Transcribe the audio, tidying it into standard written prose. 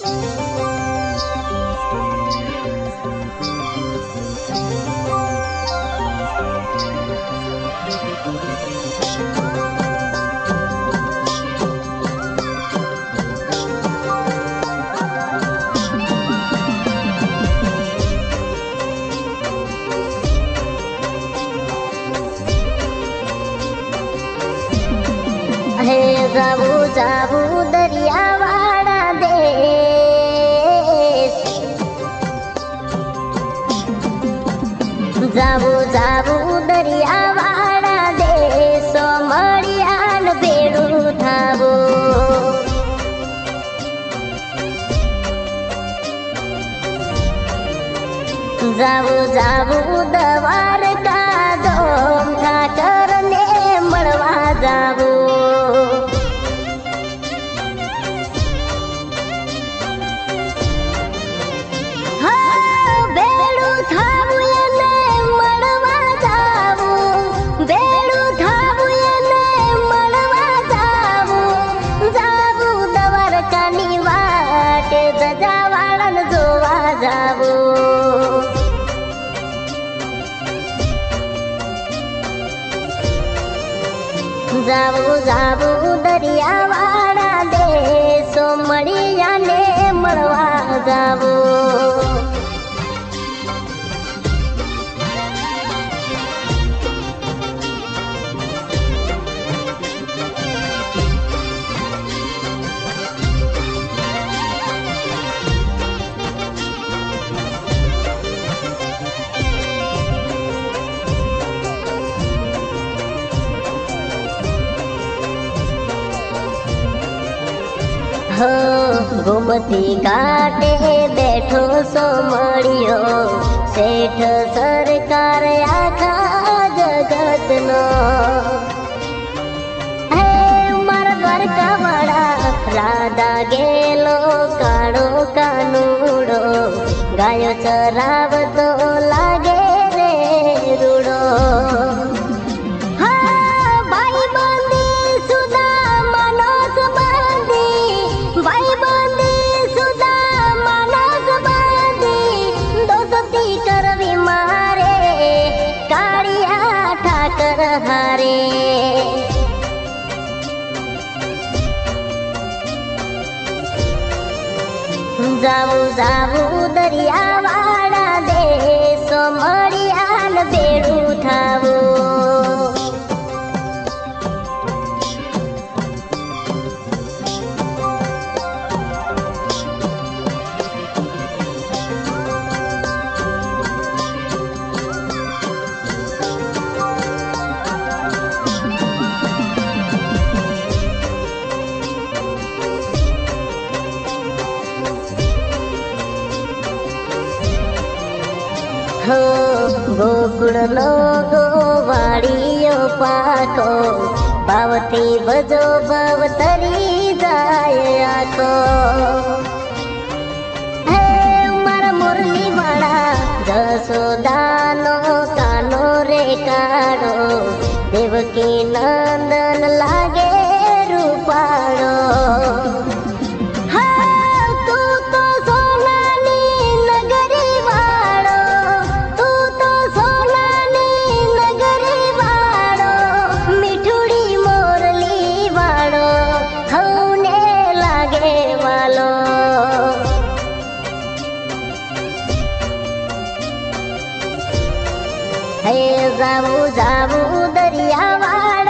હે જાવું જાવું દરિયાવાળા દેશ, જાવું જાવું દરિયાવાળા દેશો મળ્યાન ભેળું થાવું. જાવું જાવું દ્વારકા ધોમ ઠાકરને મળવા જાવું. જાવું જાવું દરિયાવાળા દેશો મળ્યાને મળવા જાવું. ગોમતી ઘાટે બેઠો સો મળ્યો શેઠ સરકાર આખા જગતનો. હે મારા દ્વારકાવાળા રાધા ગેલો કાળો કાનુડો ગાયો ચરાવતો લાગે રે રૂડો. જાવું જાવું દરિયાવાળા દેશો મળ્યાન ભેળું થાવું. ગોકુળનો ગોવાળિયો પાકો ભાવથી ભજો ભાવ તરી જાય આખો. હે મારા મુરલી વાળા જસોદાનો કાનો રે કાળો દેવકી નંદન લાગે રૂપાળો. હે જાવું જાવું દરિયાવાળા